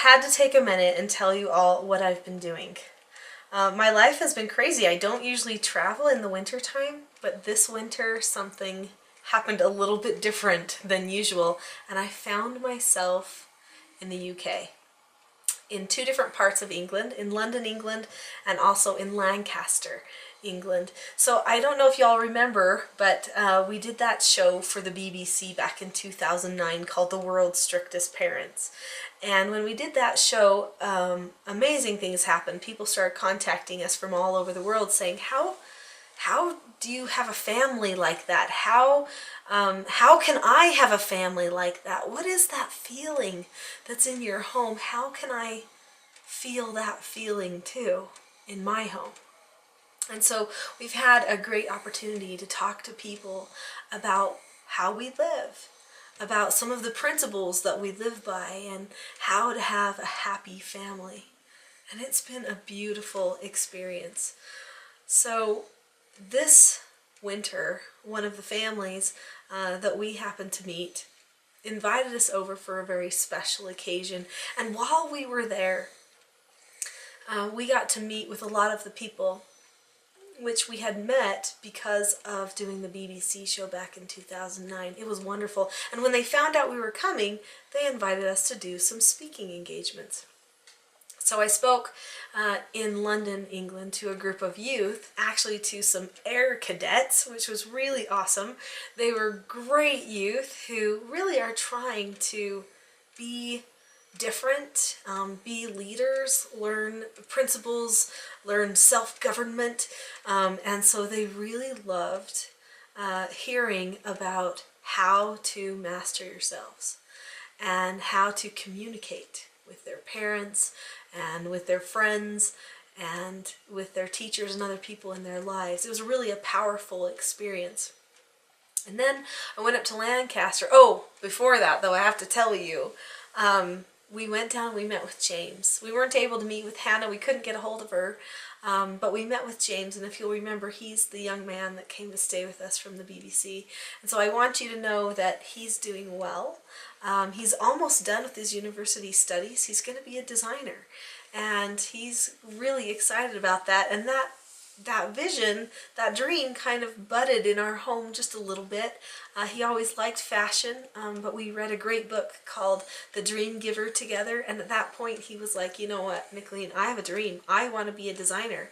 had to take a minute and tell you all what I've been doing. My life has been crazy. I don't usually travel in the winter time, but this winter something happened a little bit different than usual, and I found myself in the UK, in two different parts of England, in London, England, and also in Lancaster, England. So I don't know if y'all remember, but we did that show for the BBC back in 2009 called The World's Strictest Parents. And when we did that show, amazing things happened. People started contacting us from all over the world saying, how do you have a family like that? How can I have a family like that? What is that feeling that's in your home? How can I feel that feeling too in my home? And so we've had a great opportunity to talk to people about how we live, about some of the principles that we live by, and how to have a happy family. And it's been a beautiful experience. So this winter, one of the families that we happened to meet invited us over for a very special occasion. And while we were there, we got to meet with a lot of the people which we had met because of doing the BBC show back in 2009. It was wonderful. And when they found out we were coming, they invited us to do some speaking engagements. So I spoke in London, England, to a group of youth, actually to some air cadets, which was really awesome. They were great youth who really are trying to be different, be leaders, learn principles, learn self-government, and so they really loved hearing about how to master yourselves and how to communicate with their parents and with their friends and with their teachers and other people in their lives. It was really a powerful experience. And then I went up to Lancaster. Oh, before that though, I have to tell you, we went down, we met with James. We weren't able to meet with Hannah, we couldn't get a hold of her, but we met with James, and if you'll remember, he's the young man that came to stay with us from the BBC. And so I want you to know that he's doing well. He's almost done with his university studies. He's going to be a designer, and he's really excited about that. And that vision, that dream kind of budded in our home just a little bit. He always liked fashion, but we read a great book called The Dream Giver together, and at that point he was like, you know what, Nicolene, I have a dream. I want to be a designer.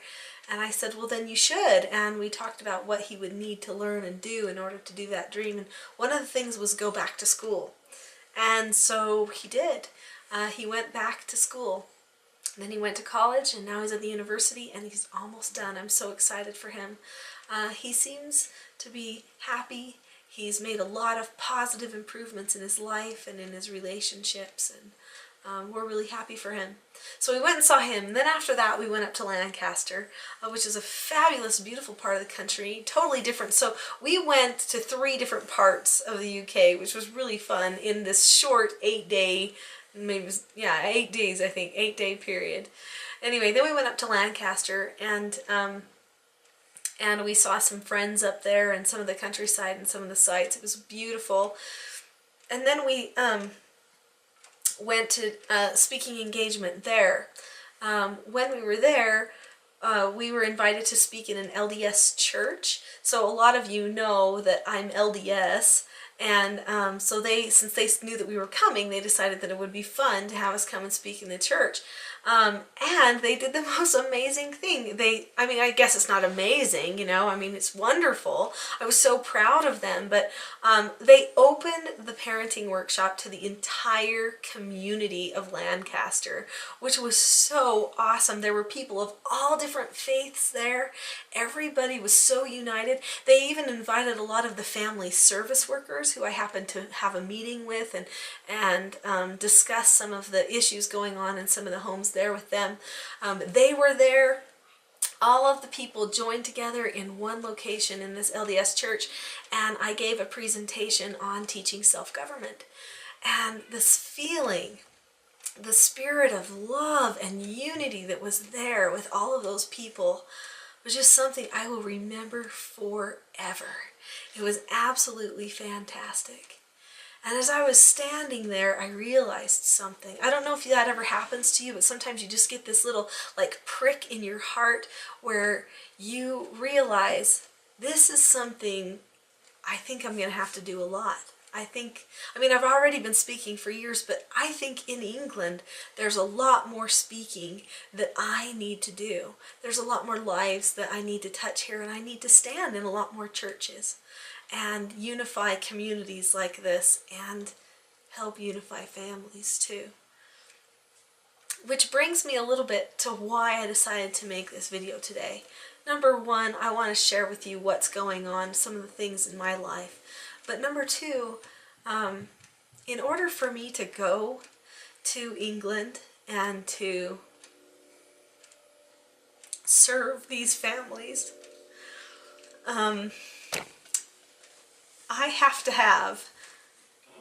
And I said, well, then you should. And we talked about what he would need to learn and do in order to do that dream. And one of the things was go back to school. And so he did. He went back to school. Then he went to college, and now he's at the university, and he's almost done. I'm so excited for him. He seems to be happy. He's made a lot of positive improvements in his life and in his relationships, and we're really happy for him. So we went and saw him. And then after that, we went up to Lancaster, which is a fabulous, beautiful part of the country, totally different. So we went to 3 different parts of the UK, which was really fun in this short 8-day, maybe, yeah, 8 days, I think, 8-day period. Anyway, then we went up to Lancaster, and we saw some friends up there and some of the countryside and some of the sights. It was beautiful. And then we went to speaking engagement there. When we were there, we were invited to speak in an LDS church. So a lot of you know that I'm LDS. And so since they knew that we were coming, they decided that it would be fun to have us come and speak in the church. And they did the most amazing thing. I mean, I guess it's not amazing, you know, I mean, it's wonderful. I was so proud of them, but they opened the parenting workshop to the entire community of Lancaster, which was so awesome. There were people of all different faiths there. Everybody was so united. They even invited a lot of the family service workers who I happened to have a meeting with and discuss some of the issues going on in some of the homes there with them. They were there. All of the people joined together in one location in this LDS church, and I gave a presentation on teaching self-government. And this feeling, the spirit of love and unity that was there with all of those people was just something I will remember forever. It was absolutely fantastic. And as I was standing there, I realized something. I don't know if that ever happens to you, but sometimes you just get this little like prick in your heart where you realize this is something I think I'm going to have to do a lot. I mean, I've already been speaking for years, but I think in England there's a lot more speaking that I need to do. There's a lot more lives that I need to touch here, and I need to stand in a lot more churches and unify communities like this and help unify families too. Which brings me a little bit to why I decided to make this video today. Number one, I want to share with you what's going on, some of the things in my life. But number two, in order for me to go to England and to serve these families, I have to have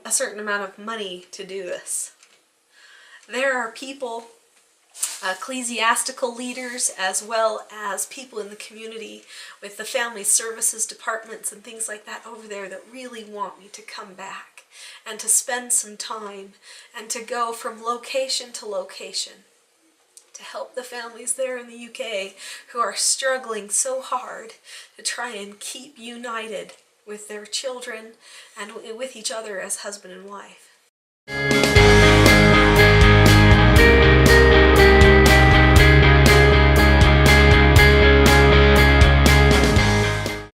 a certain amount of money to do this. There are people, ecclesiastical leaders, as well as people in the community with the family services departments and things like that over there that really want me to come back and to spend some time and to go from location to location to help the families there in the UK who are struggling so hard to try and keep united with their children and with each other as husband and wife.